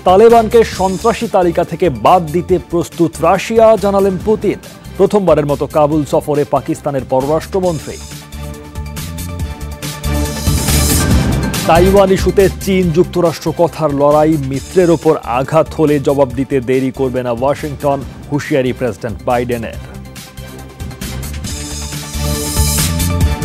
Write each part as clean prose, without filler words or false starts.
তালেবানকে সন্ত্রাসী তালিকা থেকে বাদ দিতে প্রস্তুত রাশিয়া, জানালেন পুতিন। প্রথমবারের মতো কাবুল সফরে পাকিস্তানের পররাষ্ট্রমন্ত্রী। তাইওয়ান ইস্যুতে চীন যুক্তরাষ্ট্র কথার লড়াই, মিত্রের ওপর আঘাত হলে জবাব দিতে দেরি করবে না ওয়াশিংটন, হুঁশিয়ারি প্রেসিডেন্ট বাইডেনের।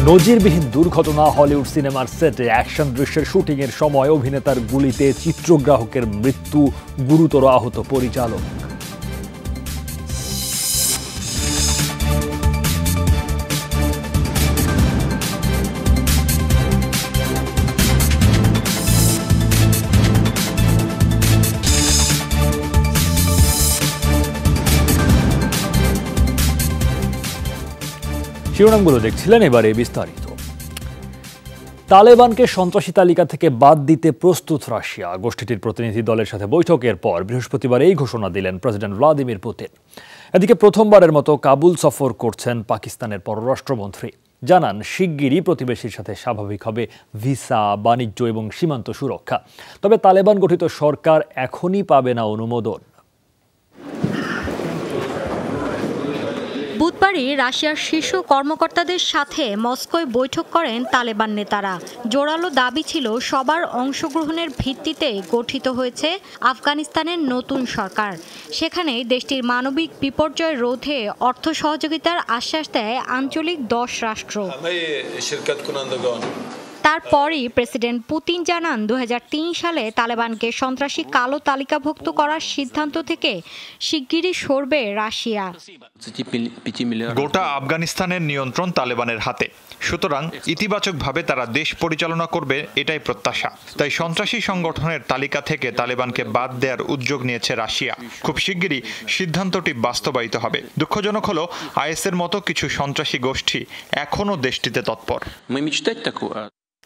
নজিরবিহীন দুর্ঘটনা, হলিউড সিনেমার সেটে অ্যাকশন দৃশ্যের শুটিংয়ের সময় অভিনেতার গুলিতে চিত্রগ্রাহকের মৃত্যু, গুরুতর আহত পরিচালক। শিরোনামগুলো দেখছিলেন, এবারে বিস্তারিত। তালেবানকে সন্ত্রাসী তালিকা থেকে বাদ দিতে প্রস্তুত রাশিয়া। গোষ্ঠীটির প্রতিনিধি দলের সাথে বৈঠকের পর বৃহস্পতিবার এই ঘোষণা দিলেন প্রেসিডেন্ট ভ্লাদিমির পুতিন। এদিকে প্রথমবারের মতো কাবুল সফর করছেন পাকিস্তানের পররাষ্ট্রমন্ত্রী। জানান, শিগগিরই প্রতিবেশীর সাথে স্বাভাবিক হবে ভিসা, বাণিজ্য এবং সীমান্ত সুরক্ষা। তবে তালেবান গঠিত সরকার এখনই পাবে না অনুমোদন। বুধবারই রাশিয়ার শীর্ষ কর্মকর্তাদের সাথে মস্কোয় বৈঠক করেন তালেবান নেতারা। জোরালো দাবি ছিল, সবার অংশগ্রহণের ভিত্তিতে গঠিত হয়েছে আফগানিস্তানের নতুন সরকার। সেখানে দেশটির মানবিক বিপর্যয় রোধে অর্থ সহযোগিতার আশ্বাস দেয় আঞ্চলিক 10 রাষ্ট্র। তারপরই প্রেসিডেন্ট পুতিন জানান, 2003 সালে তালেবানকে সন্ত্রাসী কালো তালিকাভুক্ত করার সিদ্ধান্ত থেকে শিগগিরই সরবে রাশিয়া। গোটা আফগানিস্তানের নিয়ন্ত্রণ তালেবানের হাতে, সুতরাং ইতিবাচকভাবে তারা দেশ পরিচালনা করবে এটাই প্রত্যাশা। তাই সন্ত্রাসী সংগঠনের তালিকা থেকে তালেবানকে বাদ দেওয়ার উদ্যোগ নিয়েছে রাশিয়া। খুব শিগগিরই সিদ্ধান্তটি বাস্তবায়িত হবে। দুঃখজনক হলো, আইএসের মতো কিছু সন্ত্রাসী গোষ্ঠী এখনও দেশটিতে তৎপর।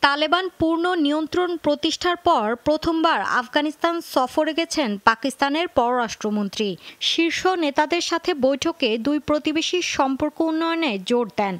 তালেবান পূর্ণ নিয়ন্ত্রণ প্রতিষ্ঠার পর প্রথমবার আফগানিস্তান সফরে গেছেন পাকিস্তানের পররাষ্ট্রমন্ত্রী। শীর্ষ নেতাদের সাথে বৈঠকে দুই প্রতিবেশীর সম্পর্ক উন্নয়নে জোর দেন।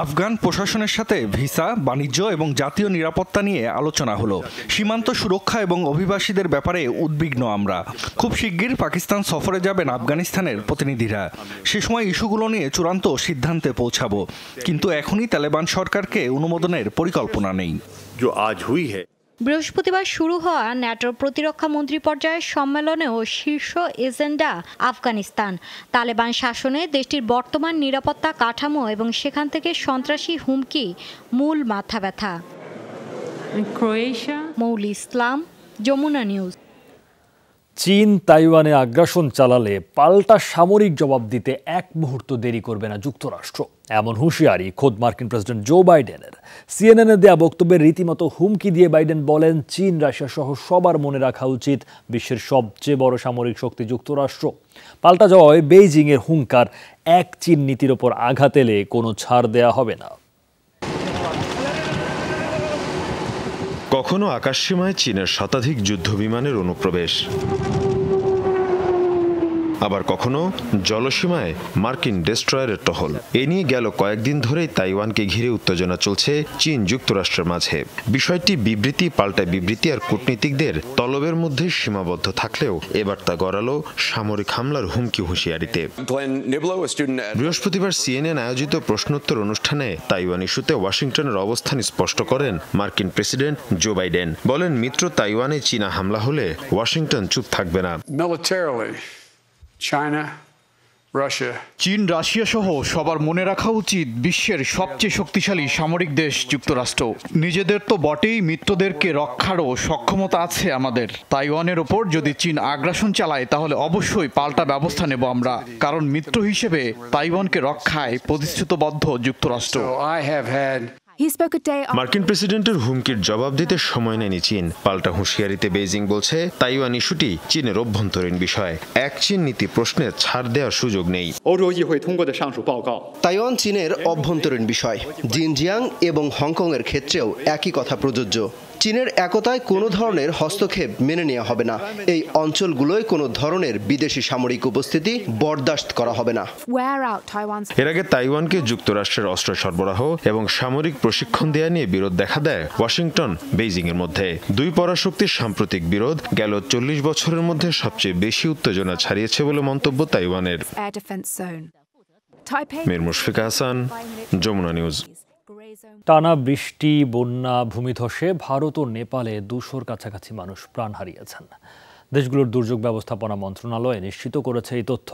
আফগান প্রশাসনের সাথে ভিসা, বাণিজ্য এবং জাতীয় নিরাপত্তা নিয়ে আলোচনা হলো। সীমান্ত সুরক্ষা এবং অভিবাসীদের ব্যাপারে উদ্বিগ্ন আমরা। খুব শিগগির পাকিস্তান সফরে যাবেন আফগানিস্তানের প্রতিনিধিরা। সে সময় ইস্যুগুলো নিয়ে চূড়ান্ত সিদ্ধান্তে পৌঁছাবো, কিন্তু এখনই তালেবান সরকারকে অনুমোদনের পরিকল্পনা নেই। বৃহস্পতিবার শুরু হওয়া ন্যাটোর প্রতিরক্ষা মন্ত্রী পর্যায়ের সম্মেলনেও শীর্ষ এজেন্ডা আফগানিস্তান। তালেবান শাসনে দেশটির বর্তমান নিরাপত্তা কাঠামো এবং সেখান থেকে সন্ত্রাসী হুমকি মূল মাথাব্যথা। মৌলি ইসলাম, যমুনা নিউজ। চীন তাইওয়ানে আগ্রাসন চালালে পাল্টা সামরিক জবাব দিতে এক মুহূর্ত দেরি করবে না যুক্তরাষ্ট্র, এমন হুঁশিয়ারি খোদ মার্কিন প্রেসিডেন্ট জো বাইডেনের। সিএনএনে দেয়া বক্তব্যের রীতিমতো হুমকি দিয়ে বাইডেন বলেন, চীন, রাশিয়া সহ সবার মনে রাখা উচিত বিশ্বের সবচেয়ে বড় সামরিক শক্তি যুক্তরাষ্ট্র। পাল্টা জবাবে বেইজিংয়ের হুঙ্কার, এক চীন নীতির ওপর আঘাত এলে কোনো ছাড় দেয়া হবে না। কখনো আকাশসীমায় চীনের শতাধিক যুদ্ধবিমানের অনুপ্রবেশ, আবার কখনো জলসীমায় মার্কিন ডেস্ট্রয়ারের টহল। এ নিয়ে গেল কয়েকদিন ধরেই তাইওয়ানকে ঘিরে উত্তেজনা চলছে চীন যুক্তরাষ্ট্রের মাঝে। বিষয়টি বিবৃতি পাল্টায় বিবৃতি আর কূটনীতিকদের তলবের মধ্যে সীমাবদ্ধ থাকলেও এবার তা গড়ালো সামরিক হামলার হুমকি হুঁশিয়ারিতে। বৃহস্পতিবার সিএনএন আয়োজিত প্রশ্নোত্তর অনুষ্ঠানে তাইওয়ান ইস্যুতে ওয়াশিংটনের অবস্থান স্পষ্ট করেন মার্কিন প্রেসিডেন্ট জো বাইডেন। বলেন, মিত্র তাইওয়ানে চীনা হামলা হলে ওয়াশিংটন চুপ থাকবে না। চীন, রাশিয়া সহ সবার মনে রাখা উচিত বিশ্বের সবচেয়ে শক্তিশালী সামরিক দেশ যুক্তরাষ্ট্র। নিজেদের তো বটেই, মিত্রদেরকে রক্ষারও সক্ষমতা আছে আমাদের। তাইওয়ানের ওপর যদি চীন আগ্রাসন চালায় তাহলে অবশ্যই পাল্টা ব্যবস্থা নেব আমরা, কারণ মিত্র হিসেবে তাইওয়ানকে রক্ষায় প্রতিশ্রুতিবদ্ধ যুক্তরাষ্ট্র। মার্কিন প্রেসিডেন্টের হুমকির জবাব দিতে সময় নেয়নি চীন। পাল্টা হুঁশিয়ারিতে বেইজিং বলছে, তাইওয়ান ইস্যুটি চীনের অভ্যন্তরীণ বিষয়, এক চীন নীতি প্রশ্নে ছাড় দেওয়ার সুযোগ নেই। তাইওয়ান চীনের অভ্যন্তরীণ বিষয়। জিনজিয়াং এবং হংকংয়ের ক্ষেত্রেও একই কথা প্রযোজ্য। চীনের একতায় কোনো ধরনের হস্তক্ষেপ মেনে নেওয়া হবে না। এই অঞ্চলগুলোয় কোনো ধরনের বিদেশি সামরিক উপস্থিতি বরদাস্ত করা হবে না। এর আগে তাইওয়ানকে যুক্তরাষ্ট্রের অস্ত্র সরবরাহ এবং সামরিক প্রশিক্ষণ দেয়া নিয়ে বিরোধ দেখা দেয় ওয়াশিংটন বেইজিং এর মধ্যে। দুই পরাশক্তির সাম্প্রতিক বিরোধ গেল 40 বছরের মধ্যে সবচেয়ে বেশি উত্তেজনা ছাড়িয়েছে বলে মন্তব্য তাইওয়ানের। মীর মুশফিকা হাসান, যমুনা নিউজ। টানা বৃষ্টি, বন্যা, ভূমিধসে ভারত ও নেপালে 200-র কাছাকাছি মানুষ প্রাণ হারিয়েছেন। দেশগুলোর দুর্যোগ ব্যবস্থাপনা মন্ত্রণালয় নিশ্চিত করেছে এই তথ্য।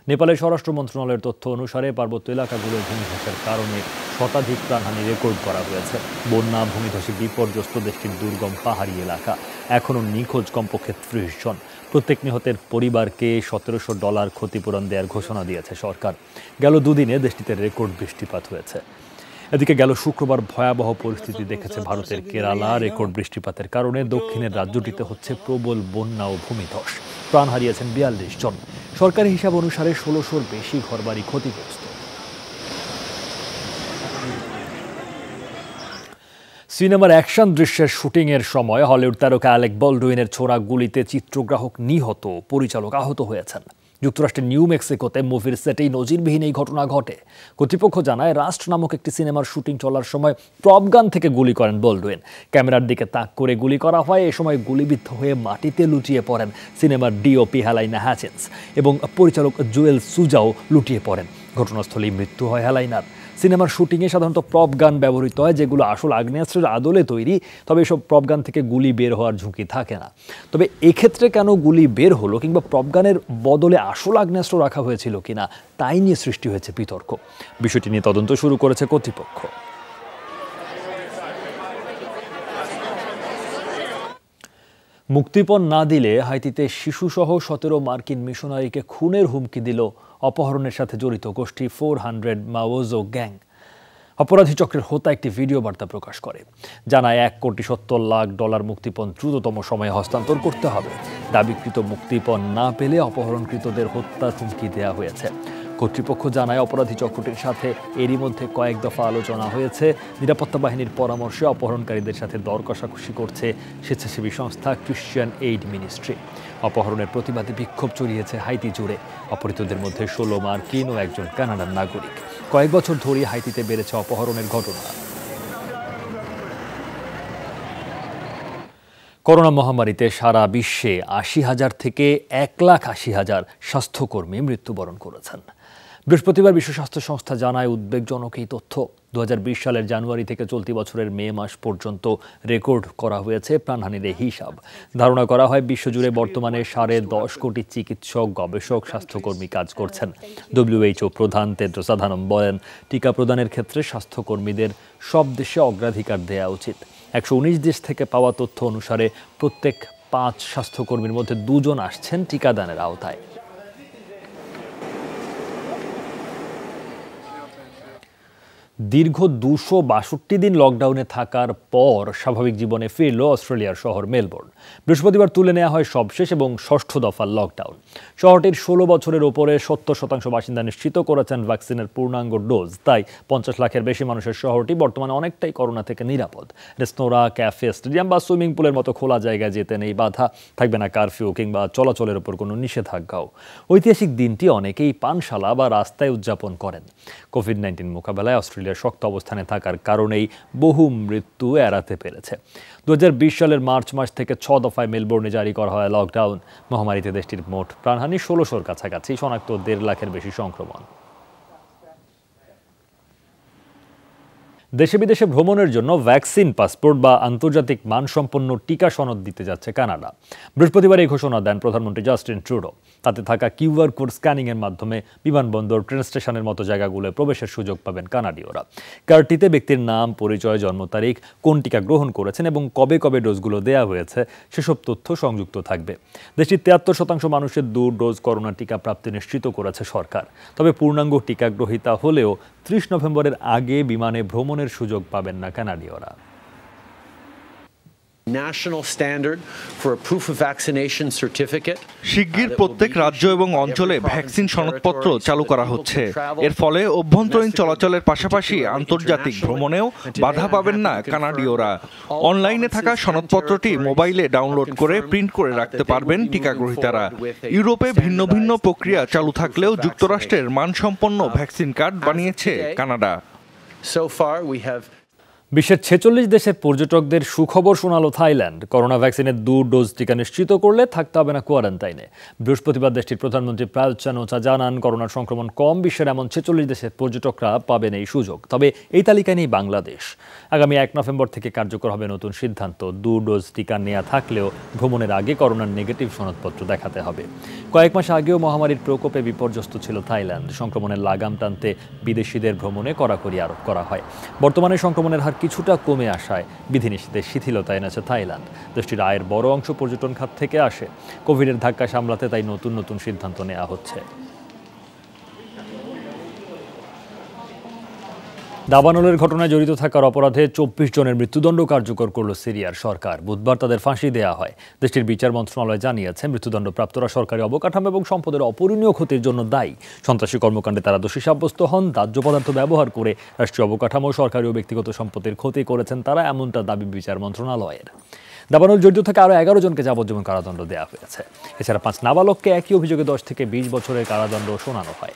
নেপালের স্বরাষ্ট্র মন্ত্রণালয়ের তথ্য অনুসারে পার্বত্য এলাকাগুলোর ভূমিধসের কারণে শতাধিক প্রাণহানি রেকর্ড করা হয়েছে। বন্যা, ভূমিধসে বিপর্যস্ত দেশটির দুর্গম পাহাড়ি এলাকা। এখনও নিখোঁজ কমপক্ষে 30 জন। প্রত্যেক নিহতের পরিবারকে $1700 ক্ষতিপূরণ দেওয়ার ঘোষণা দিয়েছে সরকার। গেল দুদিনে দেশটিতে রেকর্ড বৃষ্টিপাত হয়েছে। এদিকে গেল শুক্রবার ভয়াবহ পরিস্থিতি দেখেছে ভারতের কেরালা। রেকর্ড বৃষ্টিপাতের কারণে দক্ষিণের রাজ্যটিতে হচ্ছে প্রবল বন্যা ও ভূমিধস। প্রাণ হারিয়েছেন 42 জন। সরকারি হিসাব অনুসারে 1600-র বেশি ঘরবাড়ি ক্ষতিগ্রস্ত। সিনেমার অ্যাকশন দৃশ্যের শুটিংয়ের সময় হলিউড তারকা অ্যালেক বলডুইনের ছোড়া গুলিতে চিত্রগ্রাহক নিহত, পরিচালক আহত হয়েছেন। যুক্তরাষ্ট্রের নিউ মেক্সিকোতে মুভির সেটেই নজিরবিহীন এই ঘটনা ঘটে। কর্তৃপক্ষ জানায়, রাস্ট নামক একটি সিনেমার শুটিং চলার সময় প্রপগান থেকে গুলি করেন বলডুইন। ক্যামেরার দিকে তাক করে গুলি করা হয়। এ সময় গুলিবিদ্ধ হয়ে মাটিতে লুটিয়ে পড়েন সিনেমার ডিওপি হেলাইনা হ্যাচেন্স এবং পরিচালক জুয়েল সুজাও লুটিয়ে পড়েন। ঘটনাস্থলেই মৃত্যু হয় হেলাইনার। সিনেমার শুটিংয়ে সাধারণত প্রপগান ব্যবহৃত হয়, যেগুলো আসল আগ্নেয়াস্ত্রের আদলে তৈরি। তবে এসব প্রপগান থেকে গুলি বের হওয়ার ঝুঁকি থাকে না। তবে এক্ষেত্রে কেন গুলি বের হলো কিংবা প্রপগানের বদলে আসল আগ্নেয়াস্ত্র রাখা হয়েছিল কিনা তাই নিয়ে সৃষ্টি হয়েছে বিতর্ক। বিষয়টি নিয়ে তদন্ত শুরু করেছে কর্তৃপক্ষ। মুক্তিপণ না দিলে হাইতিতে শিশুসহ 17 মার্কিন মিশনারিকে খুনের হুমকি দিল অপহরণের সাথে জড়িত গোষ্ঠী 400 মাওজো গ্যাং। অপরাধী চক্রের হোতা একটি ভিডিও বার্তা প্রকাশ করে, জানায় $1,70,00,000 মুক্তিপণ দ্রুততম সময়ে হস্তান্তর করতে হবে। দাবিকৃত মুক্তিপণ না পেলে অপহরণকৃতদের হত্যার হুমকি দেওয়া হয়েছে। কর্তৃপক্ষ জানায়, অপরাধী চক্রটির সাথে এরই মধ্যে কয়েক দফা আলোচনা হয়েছে। নিরাপত্তা বাহিনীর পরামর্শে অপহরণকারীদের সাথে দর কষাকষি করছে স্বেচ্ছাসেবী সংস্থা ক্রিশ্চিয়ান এইড মিনিস্ট্রি। অপহরণের প্রতিবাদে বিক্ষোভ ছড়িয়েছে হাইতি জুড়ে। অপহৃতদের মধ্যে 16 মার্কিন ও একজন কানাডার নাগরিক। কয়েক বছর ধরেই হাইতিতে বেড়েছে অপহরণের ঘটনা। করোনা মহামারীতে সারা বিশ্বে 80,000 থেকে 1,80,000 স্বাস্থ্যকর্মী মৃত্যুবরণ করেছেন। বৃহস্পতিবার বিশ্ব স্বাস্থ্য সংস্থা জানায়, উদ্বেগজনক এই তথ্য। 2020 সালের জানুয়ারি থেকে চলতি বছরের মে মাস পর্যন্ত রেকর্ড করা হয়েছে প্রাণহানির হিসাব। ধারণা করা হয়, বিশ্বজুড়ে বর্তমানে 10.5 কোটি চিকিৎসক, গবেষক, স্বাস্থ্যকর্মী কাজ করছেন। WHO প্রধান টেড্রোস আধানম বলেন, টিকা প্রদানের ক্ষেত্রে স্বাস্থ্যকর্মীদের সব দেশে অগ্রাধিকার দেওয়া উচিত। 119 দেশ থেকে পাওয়া তথ্য অনুসারে প্রত্যেক 5 স্বাস্থ্যকর্মীর মধ্যে 2 জন আসছেন টিকাদানের আওতায়। দীর্ঘ 262 দিন লকডাউনে থাকার পর স্বাভাবিক জীবনে ফিরল অস্ট্রেলিয়ার শহর মেলবোর্ন। বৃহস্পতিবার তুলে নেওয়া হয় সবশেষ এবং 6ষ্ঠ দফার লকডাউন। শহরটির 16 বছরের ওপরে 70% বাসিন্দা নিশ্চিত করেছেন ভ্যাকসিনের পূর্ণাঙ্গ ডোজ। তাই 50 লাখের বেশি মানুষের শহরটি বর্তমানে অনেকটাই করোনা থেকে নিরাপদ। রেস্তোরাঁ, ক্যাফে, স্টেডিয়াম বা সুইমিং পুলের মতো খোলা জায়গায় যেতে নেই বাধা। থাকবে না কারফিউ কিংবা চলাচলের উপর কোনো নিষেধাজ্ঞাও। ঐতিহাসিক দিনটি অনেকেই পানশালা বা রাস্তায় উদযাপন করেন। কোভিড-19 মোকাবেলায় অস্ট্রেলিয়া শক্ত অবস্থানে থাকার কারণেই বহু মৃত্যু এড়াতে পেরেছে। 2020 সালের মার্চ মাস থেকে 6 দফায় মেলবোর্নে জারি করা হয় লকডাউন। মহামারীতে দেশটির মোট প্রাণহানি 1600-র কাছাকাছি, শনাক্ত 1.5 লাখের বেশি সংক্রমণ। দেশে বিদেশে ভ্রমণের জন্য ভ্যাকসিন পাসপোর্ট বা আন্তর্জাতিক মানসম্পন্ন টিকা সনদ দিতে যাচ্ছে কানাডা। বৃহস্পতিবার এই ঘোষণা দেন প্রধানমন্ত্রী জাস্টিন ট্রুডো। তাতে থাকা কিউআর কোড স্ক্যানিংয়ের মাধ্যমে বিমানবন্দর, ট্রেন স্টেশনের মতো জায়গাগুলোয় প্রবেশের সুযোগ পাবেন কানাডীয়রা। কার্ডটিতে ব্যক্তির নাম, পরিচয়, জন্ম তারিখ, কোন টিকা গ্রহণ করেছেন এবং কবে কবে ডোজগুলো দেওয়া হয়েছে সেসব তথ্য সংযুক্ত থাকবে। দেশটির 73% মানুষের 2 ডোজ করোনা টিকা প্রাপ্তি নিশ্চিত করেছে সরকার। তবে পূর্ণাঙ্গ টিকা গ্রহীতা হলেও 30 নভেম্বরের আগে বিমানে ভ্রমণের সুযোগ পাবেন না কানাডীয়রা। national standard for a proof of vaccination certificate. শিগগির প্রত্যেক রাজ্য এবং অঞ্চলে ভ্যাকসিন সনদপত্র চালু করা হচ্ছে। এর ফলে অভ্যন্তরীণ চলাচলের পাশাপাশি আন্তর্জাতিক ভ্রমণেও বাধা পাবেন না কানাডীয়রা। অনলাইনে থাকা সনদপত্রটি মোবাইলে ডাউনলোড করে প্রিন্ট করে রাখতে পারবেন টিকাগ্রহীতারা। ইউরোপে ভিন্ন ভিন্ন প্রক্রিয়া চালু থাকলেও যুক্তরাষ্ট্রের মানসম্পন্ন ভ্যাকসিন কার্ড বানিয়েছে Canada. So far we have বিশ্বের 46 দেশের পর্যটকদের সুখবর শোনালো থাইল্যান্ড। করোনা ভ্যাকসিনের 2 ডোজ টিকা নিশ্চিত করলে থাকতে হবে না কোয়ারেন্টাইনে। বৃহস্পতিবার দেশটির প্রধানমন্ত্রী প্রায়ুত চান-ও-চা জানান, করোনার সংক্রমণ কম বিশ্বের এমন 46 দেশের পর্যটকরা পাবেন এই সুযোগ। তবে এই তালিকায় নেই বাংলাদেশ। আগামী 1 নভেম্বর থেকে কার্যকর হবে নতুন সিদ্ধান্ত। 2 ডোজ টিকা নেওয়া থাকলেও ভ্রমণের আগে করোনার নেগেটিভ সনদপত্র দেখাতে হবে। কয়েক মাস আগেও মহামারীর প্রকোপে বিপর্যস্ত ছিল থাইল্যান্ড। সংক্রমণের লাগাম টানতে বিদেশিদের ভ্রমণে কড়াকড়ি আরোপ করা হয়। বর্তমানে সংক্রমণের হার কিছুটা কমে আসায় বিধিনিষেধের শিথিলতা এনেছে থাইল্যান্ড। দেশটির আয়ের বড় অংশ পর্যটন খাত থেকে আসে। কোভিডের ধাক্কা সামলাতে তাই নতুন নতুন সিদ্ধান্ত নেওয়া হচ্ছে। দাবানলের ঘটনায় জড়িত থাকার অপরাধে 24 জনের মৃত্যুদণ্ড কার্যকর করল সিরিয়ার সরকার। বুধবার তাদের ফাঁসি দেওয়া হয়। দেশটির বিচার মন্ত্রণালয় জানিয়েছে, মৃত্যুদণ্ডপ্রাপ্তরা সরকারি অবকাঠামো এবং সম্পদের অপরিণীয় ক্ষতির জন্য দায়ী। সন্ত্রাসী কর্মকাণ্ডে তারা দোষী সাব্যস্ত হন। দাহ্য পদার্থ ব্যবহার করে রাষ্ট্রীয় অবকাঠামো, সরকারি ও ব্যক্তিগত সম্পত্তির ক্ষতি করেছেন তারা, এমনটা দাবি বিচার মন্ত্রণালয়ের। দাবানল জড়িত থেকে আরও 11 জনকে যাবজ্জীবন কারাদণ্ড দেওয়া হয়েছে। এছাড়া 5 নাবালককে একই অভিযোগে 10 থেকে 20 বছরের কারাদণ্ড শোনানো হয়।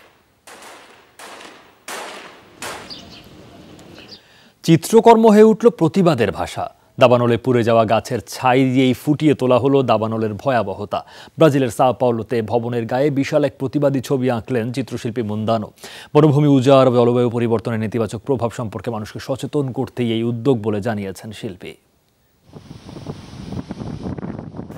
চিত্রকর্ম হয়ে উঠল প্রতিবাদের ভাষা। দাবানলে পুড়ে যাওয়া গাছের ছাই দিয়েই ফুটিয়ে তোলা হলো দাবানলের ভয়াবহতা। ব্রাজিলের সাও পাওলোতে ভবনের গায়ে বিশাল এক প্রতিবাদী ছবি আঁকলেন চিত্রশিল্পী মুন্দানো। বনভূমি উজাড়, জলবায়ু পরিবর্তনের নেতিবাচক প্রভাব সম্পর্কে মানুষকে সচেতন করতেই এই উদ্যোগ বলে জানিয়েছেন শিল্পী।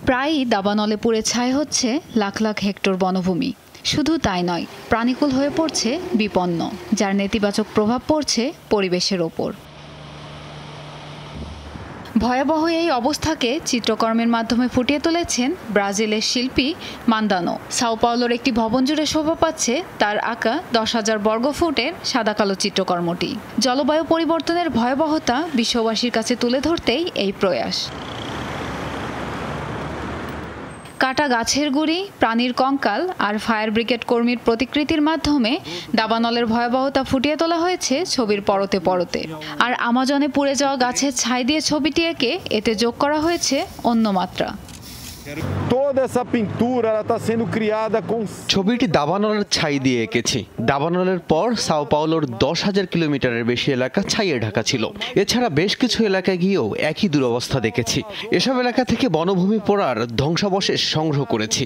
প্রায়ই দাবানলে পুড়ে ছাই হচ্ছে লাখ লাখ হেক্টর বনভূমি। শুধু তাই নয়, প্রাণীকুল হয়ে পড়ছে বিপন্ন, যার নেতিবাচক প্রভাব পড়ছে পরিবেশের ওপর। ভয়াবহ এই অবস্থাকে চিত্রকর্মের মাধ্যমে ফুটিয়ে তুলেছেন ব্রাজিলের শিল্পী মান্দানো। সাও পাওলোর একটি ভবন জুড়ে শোভা পাচ্ছে তার আঁকা 10,000 বর্গফুটের সাদা কালো চিত্রকর্মটি। জলবায়ু পরিবর্তনের ভয়াবহতা বিশ্ববাসীর কাছে তুলে ধরতেই এই প্রয়াস। কাটা গাছের গুঁড়ি, প্রাণীর কঙ্কাল আর ফায়ার ব্রিগেড কর্মীর প্রতিকৃতির মাধ্যমে দাবানলের ভয়াবহতা ফুটিয়ে তোলা হয়েছে ছবির পরতে পরতে। আর আমাজনে পুড়ে যাওয়া গাছের ছাই দিয়ে ছবিটি এঁকে এতে যোগ করা হয়েছে অন্য মাত্রা। ছবিটি দাবানলের ছাই দিয়ে এঁকেছি। দাবানলের পর সাও পাওলোর 10,000 কিলোমিটারের বেশি এলাকা ছাইয়ে ঢাকা ছিল। এছাড়া বেশ কিছু এলাকায় গিয়েও একই দুরবস্থা দেখেছি। এসব এলাকা থেকে বনভূমি পোড়ার ধ্বংসাবশেষ সংগ্রহ করেছি।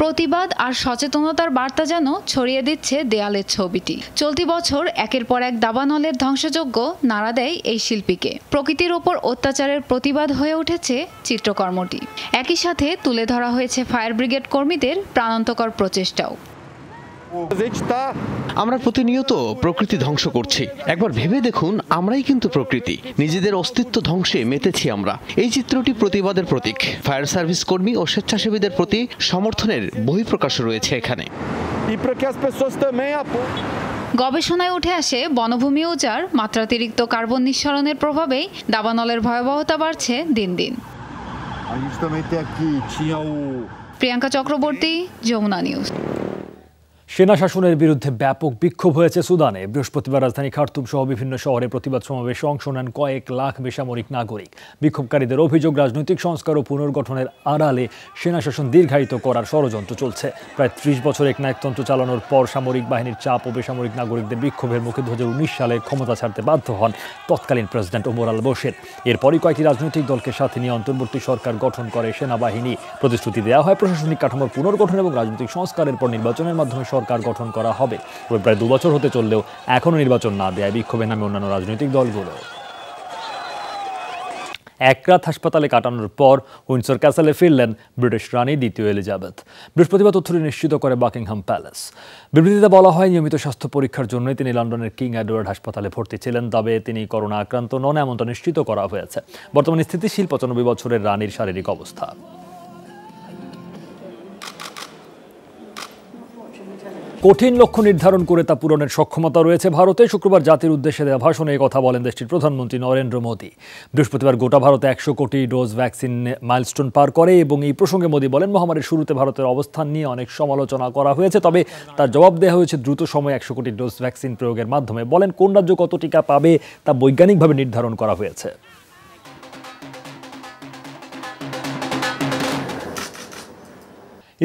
প্রতিবাদ আর সচেতনতার বার্তা যেন ছড়িয়ে দিচ্ছে দেয়ালের ছবিটি। চলতি বছর একের পর এক দাবানলের ধ্বংসযজ্ঞ নাড়া দেয় এই শিল্পীকে। প্রকৃতির ওপর অত্যাচারের প্রতিবাদ হয়ে উঠেছে চিত্রকর্মটি। একই সাথে তুলে ধরা হয়েছে ফায়ার ব্রিগেড কর্মীদের প্রাণান্তকর প্রচেষ্টাও। আমরা প্রতিনিয়ত প্রকৃতি ধ্বংস করছি। একবার ভেবে দেখুন, আমরাই কিন্তু প্রকৃতি। নিজেদের অস্তিত্ব ধ্বংসে মেতেছি আমরা। এই চিত্রটি প্রতিবাদের প্রতীক। ফায়ার সার্ভিস কর্মী ও স্বেচ্ছাসেবীদের প্রতি সমর্থনের বহিঃপ্রকাশ রয়েছে এখানে। গবেষণায় উঠে আসে, বনভূমি উজাড়, মাত্রাতিরিক্ত কার্বন নিঃসরণের প্রভাবেই দাবানলের ভয়াবহতা বাড়ছে দিন দিন। প্রিয়াঙ্কা চক্রবর্তী, যমুনা নিউজ। সেনা শাসনের বিরুদ্ধে ব্যাপক বিক্ষোভ হয়েছে সুদানে। বৃহস্পতিবার রাজধানী খার্তুম সহ বিভিন্ন শহরে প্রতিবাদ সমাবেশে অংশ নেন কয়েক লাখ বেসামরিক নাগরিক। বিক্ষোভকারীদের অভিযোগ, রাজনৈতিক সংস্কার ও পুনর্গঠনের আড়ালে সেনা শাসন দীর্ঘায়িত করার ষড়যন্ত্র চলছে। প্রায় 30 বছর একনায়কতন্ত্র চালানোর পর সামরিক বাহিনীর চাপ ও বেসামরিক নাগরিকদের বিক্ষোভের মুখে 2019 সালে ক্ষমতা ছাড়তে বাধ্য হন তৎকালীন প্রেসিডেন্ট ওমর আল বশির। এরপরই কয়েকটি রাজনৈতিক দলকে সাথে নিয়ে অন্তর্বর্তী সরকার গঠন করে সেনাবাহিনী। প্রতিশ্রুতি দেওয়া হয় প্রশাসনিক কাঠামোর পুনর্গঠন এবং রাজনৈতিক সংস্কারের পর নির্বাচনের মাধ্যমে সরকার গঠন করা হবে। তবে প্রায় 2 বছর হতে চললেও এখনও নির্বাচন না দেয় বিক্ষোভে নামে অন্যান্য রাজনৈতিক দলগুলো। এক রাত হাসপাতালে কাটানোর পর উইন্ডসর ক্যাসেলে ফিরলেন ব্রিটিশ রানী দ্বিতীয় এলিজাবেথ। বৃহস্পতিবার তথ্যটি নিশ্চিত করে বাকিংহাম প্যালেস। বিবৃতিতে বলা হয়, নিয়মিত স্বাস্থ্য পরীক্ষার জন্যই তিনি লন্ডনের কিং এডওয়ার্ড হাসপাতালে ভর্তি ছিলেন। তবে তিনি করোনা আক্রান্ত নন এমনটা নিশ্চিত করা হয়েছে। বর্তমানে স্থিতিশীল 95 বছরের রানীর শারীরিক অবস্থা। কঠিন লক্ষ্য নির্ধারণ করে তা পূরণের সক্ষমতা রয়েছে ভারতে। শুক্রবার জাতির উদ্দেশ্যে দেওয়া ভাষণে এই কথা বলেন দেশটির প্রধানমন্ত্রী নরেন্দ্র মোদী। বৃহস্পতিবার গোটা ভারতে 100 কোটি ডোজ ভ্যাকসিন মাইলস্টোন পার করে এবং এই প্রসঙ্গে মোদী বলেন, মহামারীর শুরুতে ভারতের অবস্থান নিয়ে অনেক সমালোচনা করা হয়েছে, তবে তার জবাব দেওয়া হয়েছে দ্রুত সময়ে 100 কোটি ডোজ ভ্যাকসিন প্রয়োগের মাধ্যমে। বলেন, কোন রাজ্য কত টিকা পাবে তা বৈজ্ঞানিকভাবে নির্ধারণ করা হয়েছে।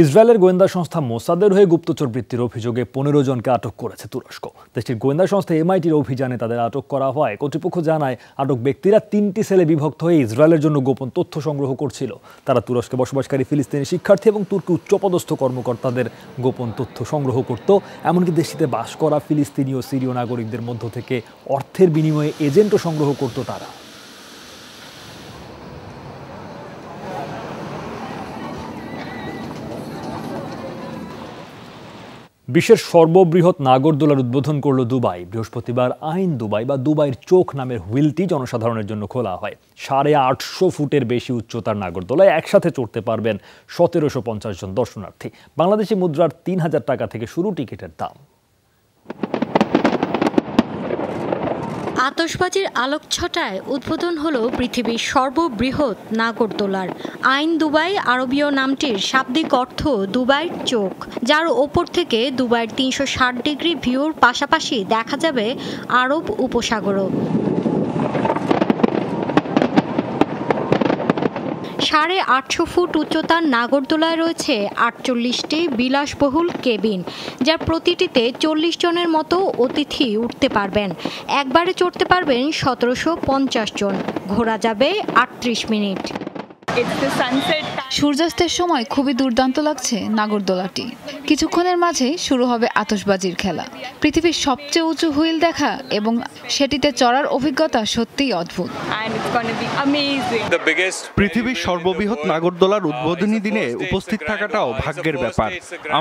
ইসরায়েলের গোয়েন্দা সংস্থা মোসাদের হয়ে গুপ্তচর বৃত্তির অভিযোগে 15 জনকে আটক করেছে তুরস্ক। দেশটির গোয়েন্দা সংস্থা এমআইটির অভিযানে তাদের আটক করা হয়। কর্তৃপক্ষ জানায়, আটক ব্যক্তিরা 3টি সেলে বিভক্ত হয়ে ইসরায়েলের জন্য গোপন তথ্য সংগ্রহ করছিল। তারা তুরস্কে বসবাসকারী ফিলিস্তিনি শিক্ষার্থী এবং তুর্কি উচ্চপদস্থ কর্মকর্তাদের গোপন তথ্য সংগ্রহ করত। এমনকি দেশটিতে বাস করা ফিলিস্তিনি ও সিরীয় নাগরিকদের মধ্য থেকে অর্থের বিনিময়ে এজেন্টও সংগ্রহ করত তারা। বিশ্বের সর্ববৃহৎ নাগরদোলার উদ্বোধন করল দুবাই। বৃহস্পতিবার আইন দুবাই বা দুবাইয়ের চোখ নামের হুইলটি জনসাধারণের জন্য খোলা হয়। 850 ফুটের বেশি উচ্চতার নাগরদোলায় একসাথে চড়তে পারবেন 1750 জন দর্শনার্থী। বাংলাদেশি মুদ্রার 3000 টাকা থেকে শুরু টিকিটের দাম। আতশবাজির আলোকছটায় উদ্বোধন হলো পৃথিবীর সর্ববৃহৎ নাগরদোলার। আইন দুবাই আরবীয় নামটির শাব্দিক অর্থ দুবাইয়ের চোখ, যার ওপর থেকে দুবাইয়ের 360 ডিগ্রি ভিউর পাশাপাশি দেখা যাবে আরব উপসাগরও। 850 ফুট উচ্চতার নাগরদোলায় রয়েছে 48টি বিলাসবহুল কেবিন, যার প্রতিটিতে 40 জনের মতো অতিথি উঠতে পারবেন। একবারে চড়তে পারবেন 1750 জন। ঘোরা যাবে 38 মিনিট। সূর্যাস্তের সময় খুবই দুর্দান্ত লাগছে নাগরদোলাটি। কিছুক্ষণের মাঝেই শুরু হবে আতশবাজির খেলা। পৃথিবীর সবচেয়ে উঁচু হুইল দেখা এবং সেটিতে চড়ার অভিজ্ঞতা সত্যিই অদ্ভুত। পৃথিবীর সর্ববৃহৎ নাগরদোলার উদ্বোধনী দিনে উপস্থিত থাকাটাও ভাগ্যের ব্যাপার।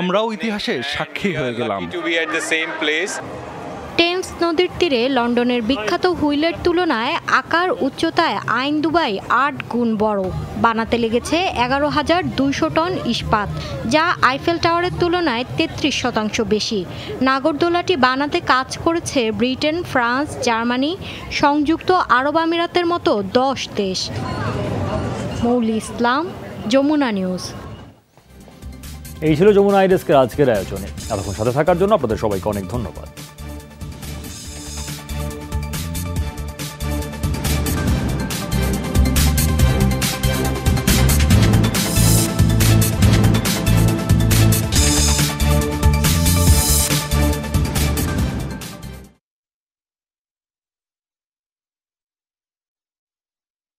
আমরাও ইতিহাসে সাক্ষী হয়ে গেলাম। টেমস নদীর তীরে লন্ডনের বিখ্যাত হুইলের তুলনায় আকার উচ্চতায় আইন দুবাই 8 গুণ বড়। বানাতে লেগেছে 11,200 টন ইস্পাত, যা আইফেল টাওয়ারের তুলনায় 33% বেশি। নাগরদোলাটি বানাতে কাজ করেছে ব্রিটেন, ফ্রান্স, জার্মানি, সংযুক্ত আরব আমিরাতের মতো 10 দেশ। মৌলি ইসলাম, যমুনা নিউজ। এই ছিল যমুনা আইডেস্কের আজকের আয়োজনে। এতক্ষণ সাথে থাকার জন্য আপনাদের সবাইকে অনেক ধন্যবাদ।